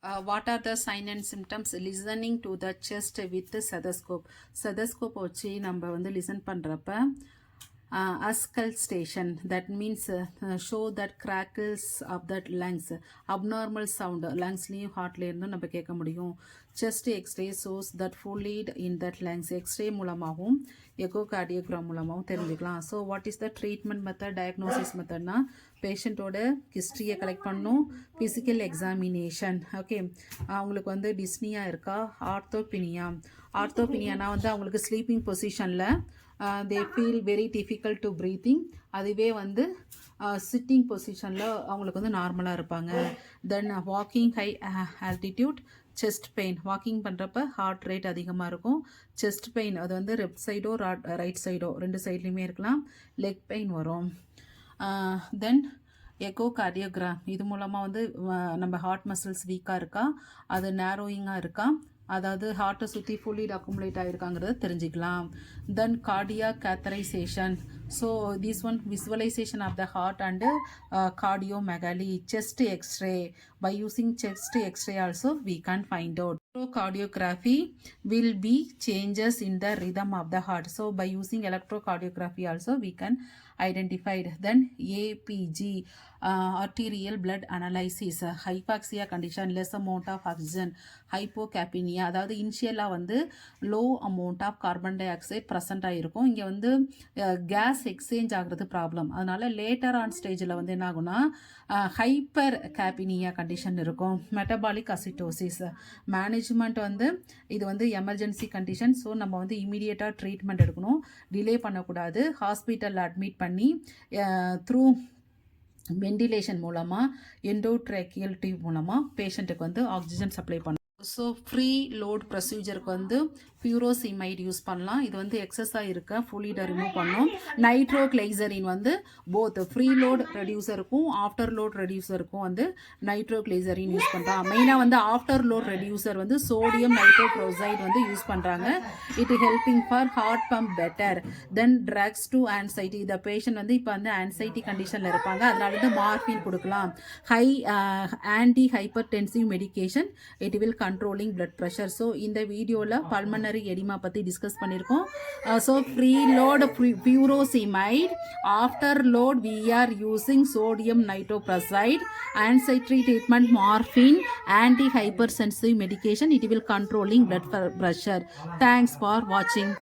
What are the sign and symptoms? Listening to the chest with stethoscope. Stethoscope வச்சு நம்ம வந்து listen பண்ணுறப்ப auscultation, that means show that crackles of that lungs, abnormal sound லங்ஸ்லேயும் ஹார்ட்லேருந்தும் நம்ம கேட்க முடியும். Chest X-ray shows that fluid in that lungs, X-ray மூலமாகவும் echocardiogram மூலமாகவும் தெரிஞ்சுக்கலாம். So what is the treatment method, diagnosis மெத்தட்னா பேஷண்ட்டோட ஹிஸ்ட்ரியை கலெக்ட் பண்ணணும், ஃபிசிக்கல் எக்ஸாமினேஷன். ஓகே, அவங்களுக்கு வந்து டிஸ்னியா இருக்கா, ஆர்த்தோபினியானா வந்து அவங்களுக்கு ஸ்லீப்பிங் பொசிஷனில் they feel very difficult to breathing, அதுவே வந்து சிட்டிங் பொசிஷனில் அவங்களுக்கு வந்து நார்மலாக இருப்பாங்க. Then walking high altitude, chest pain, walking பண்ணுறப்ப ஹார்ட் ரேட் அதிகமாக இருக்கும். செஸ்ட் பெயின் அது வந்து லெஃப்ட் சைடோ ரைட் சைடோ ரெண்டு சைட்லேயுமே இருக்கலாம். லெக் பெயின் வரும். தென் எக்கோ கார்டியோகிராம், இது மூலமாக வந்து நம்ம ஹார்ட் மசில்ஸ் வீக்காக இருக்கா, அது நேரோயிங்காக இருக்கா, அதாவது ஹார்ட்டை சுற்றி ஃபுல்லிட் அக்குமுலேட் ஆகிருக்காங்கிறத தெரிஞ்சுக்கலாம். Then cardiac catheterization, so this one visualization of the heart and cardiomegaly. Chest X-ray, by using chest x-ray also we can find out. Electrocardiography will be changes in the rhythm of the heart, so by using electrocardiography also we can identify it. Then APG, arterial blood analysis, hypoxia condition, less amount of oxygen, hypocapnia, அதாவது இனிஷியலாக வந்து low amount of carbon dioxide present ஆகிருக்கும். இங்கே வந்து gas exchange ஆகிறது problem. அதனால் later on ஸ்டேஜில் வந்து என்ன ஆகுனா ஹைப்பர் கேப்பினியா கண்டிஷன் இருக்கும். மெட்டபாலிக் அசிட்டோசிஸ் மேனேஜ்மெண்ட் வந்து இது வந்து எமர்ஜென்சி கண்டிஷன். ஸோ நம்ம வந்து இமீடியட்டாக ட்ரீட்மெண்ட் எடுக்கணும், டிலே பண்ணக்கூடாது. ஹாஸ்பிட்டலில் அட்மிட் பண்ணி த்ரூ வெண்டிலேஷன் மூலமாக எண்டோட்ராக்கியல் டியூப் மூலமாக பேஷண்ட்டுக்கு வந்து ஆக்சிஜன் சப்ளை பண்ணணும். ஸோ ஃப்ரீ லோட் ப்ரொசீஜருக்கு வந்து ஃபியூரோசிமைடு யூஸ் பண்ணலாம். இது வந்து எக்ஸஸாக இருக்க ஃபுல்லிடை ரிமூவ் பண்ணும். நைட்ரோக்ளைசரின் வந்து போத் ஃப்ரீ லோட் ரெடியூசருக்கும் ஆஃப்டர் லோட் ரெடியூசருக்கும் வந்து நைட்ரோக்ளைசரின் யூஸ் பண்ணுறாங்க. மெயினாக வந்து ஆஃப்டர் லோட் ரெடியூசர் வந்து சோடியம் நைட்ரோக்ளோசைடு வந்து யூஸ் பண்ணுறாங்க. It helping for heart pump better. Then drugs to anxiety, இந்த பேஷண்ட் வந்து இப்போ வந்து ஆன்சைட்டி கண்டிஷனில் இருப்பாங்க, அதனால வந்து மார்ஃபின் கொடுக்கலாம். High antihypertensive medication, it will controlling blood pressure. So இந்த வீடியோவில் பல்மனரி எடிமா பற்றி டிஸ்கஸ் பண்ணியிருக்கோம். So preload furosemide, afterload we are using sodium nitroprusside, anxiety treatment morphine, anti hypersensitive medication, it will controlling blood pressure. Thanks for வாட்சிங்.